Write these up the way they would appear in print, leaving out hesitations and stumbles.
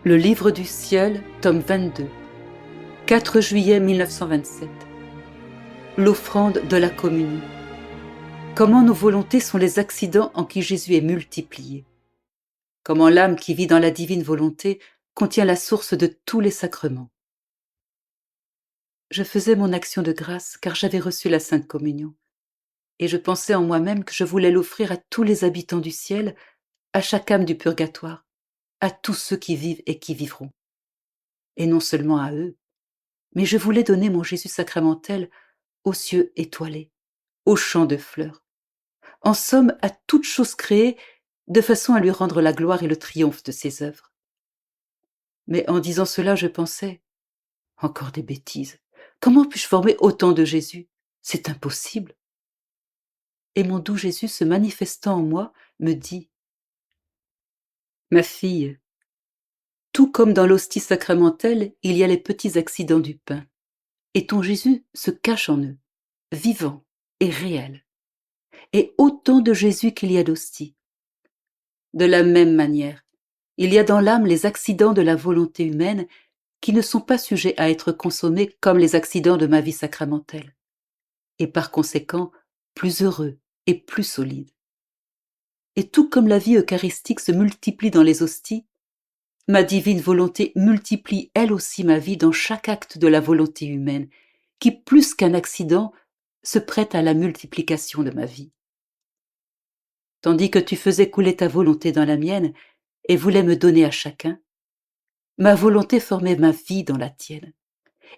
Le livre du ciel, tome 22, 4 juillet 1927. L'offrande de la communion. Comment nos volontés sont les accidents en qui Jésus est multiplié. Comment l'âme qui vit dans la divine volonté contient la source de tous les sacrements. Je faisais mon action de grâce car j'avais reçu la Sainte Communion. Et je pensais en moi-même que je voulais l'offrir à tous les habitants du ciel, à chaque âme du purgatoire, à tous ceux qui vivent et qui vivront. Et non seulement à eux, mais je voulais donner mon Jésus sacramentel aux cieux étoilés, aux champs de fleurs, en somme à toute chose créée, de façon à lui rendre la gloire et le triomphe de ses œuvres. Mais en disant cela, je pensais, encore des bêtises, comment puis-je former autant de Jésus? C'est impossible. Et mon doux Jésus, se manifestant en moi, me dit, ma fille, tout comme dans l'hostie sacramentelle, il y a les petits accidents du pain, et ton Jésus se cache en eux, vivant et réel, et autant de Jésus qu'il y a d'hostie. De la même manière, il y a dans l'âme les accidents de la volonté humaine qui ne sont pas sujets à être consommés comme les accidents de ma vie sacramentelle, et par conséquent plus heureux et plus solides. Et tout comme la vie eucharistique se multiplie dans les hosties, ma divine volonté multiplie elle aussi ma vie dans chaque acte de la volonté humaine, qui plus qu'un accident se prête à la multiplication de ma vie. Tandis que tu faisais couler ta volonté dans la mienne et voulais me donner à chacun, ma volonté formait ma vie dans la tienne,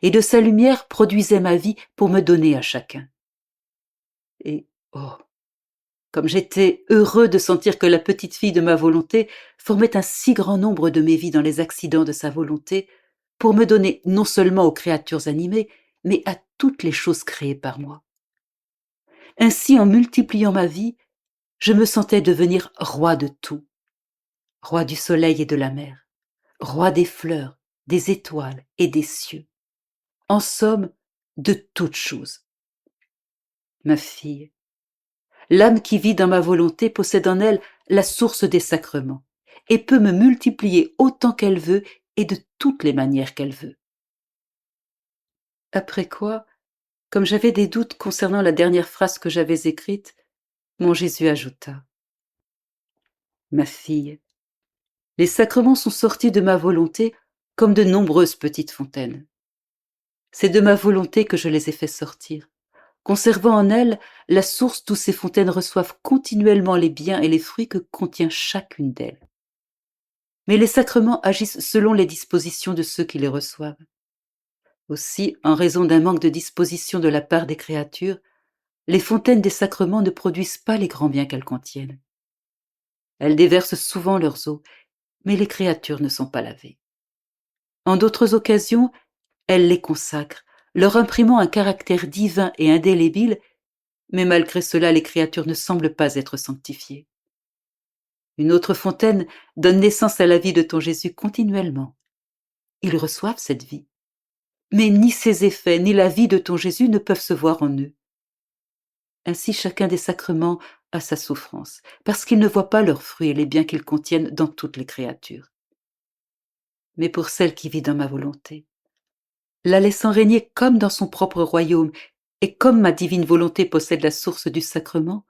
et de sa lumière produisait ma vie pour me donner à chacun. Et, oh, comme j'étais heureux de sentir que la petite fille de ma volonté formait un si grand nombre de mes vies dans les accidents de sa volonté, pour me donner non seulement aux créatures animées, mais à toutes les choses créées par moi. Ainsi, en multipliant ma vie, je me sentais devenir roi de tout, roi du soleil et de la mer, roi des fleurs, des étoiles et des cieux, en somme, de toutes choses. Ma fille, l'âme qui vit dans ma volonté possède en elle la source des sacrements et peut me multiplier autant qu'elle veut et de toutes les manières qu'elle veut. Après quoi, comme j'avais des doutes concernant la dernière phrase que j'avais écrite, mon Jésus ajouta, ma fille, les sacrements sont sortis de ma volonté comme de nombreuses petites fontaines. C'est de ma volonté que je les ai fait sortir, conservant en elles la source d'où ces fontaines reçoivent continuellement les biens et les fruits que contient chacune d'elles. Mais les sacrements agissent selon les dispositions de ceux qui les reçoivent. Aussi, en raison d'un manque de disposition de la part des créatures, les fontaines des sacrements ne produisent pas les grands biens qu'elles contiennent. Elles déversent souvent leurs eaux, mais les créatures ne sont pas lavées. En d'autres occasions, elles les consacrent, leur imprimant un caractère divin et indélébile, mais malgré cela, les créatures ne semblent pas être sanctifiées. Une autre fontaine donne naissance à la vie de ton Jésus continuellement. Ils reçoivent cette vie, mais ni ses effets ni la vie de ton Jésus ne peuvent se voir en eux. Ainsi, chacun des sacrements a sa souffrance, parce qu'ils ne voient pas leurs fruits et les biens qu'ils contiennent dans toutes les créatures. Mais pour celle qui vit dans ma volonté, la laissant régner comme dans son propre royaume, et comme ma divine volonté possède la source du sacrement,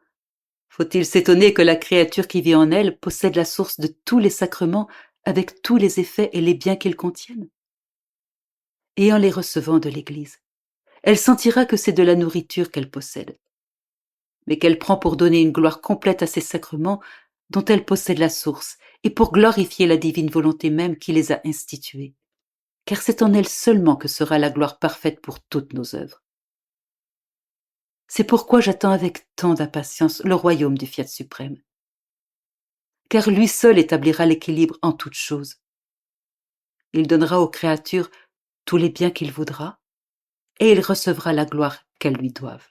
faut-il s'étonner que la créature qui vit en elle possède la source de tous les sacrements avec tous les effets et les biens qu'ils contiennent? Et en les recevant de l'Église, elle sentira que c'est de la nourriture qu'elle possède, mais qu'elle prend pour donner une gloire complète à ces sacrements dont elle possède la source, et pour glorifier la divine volonté même qui les a institués, car c'est en elle seulement que sera la gloire parfaite pour toutes nos œuvres. C'est pourquoi j'attends avec tant d'impatience le royaume du Fiat suprême, car lui seul établira l'équilibre en toutes choses. Il donnera aux créatures tous les biens qu'il voudra, et il recevra la gloire qu'elles lui doivent.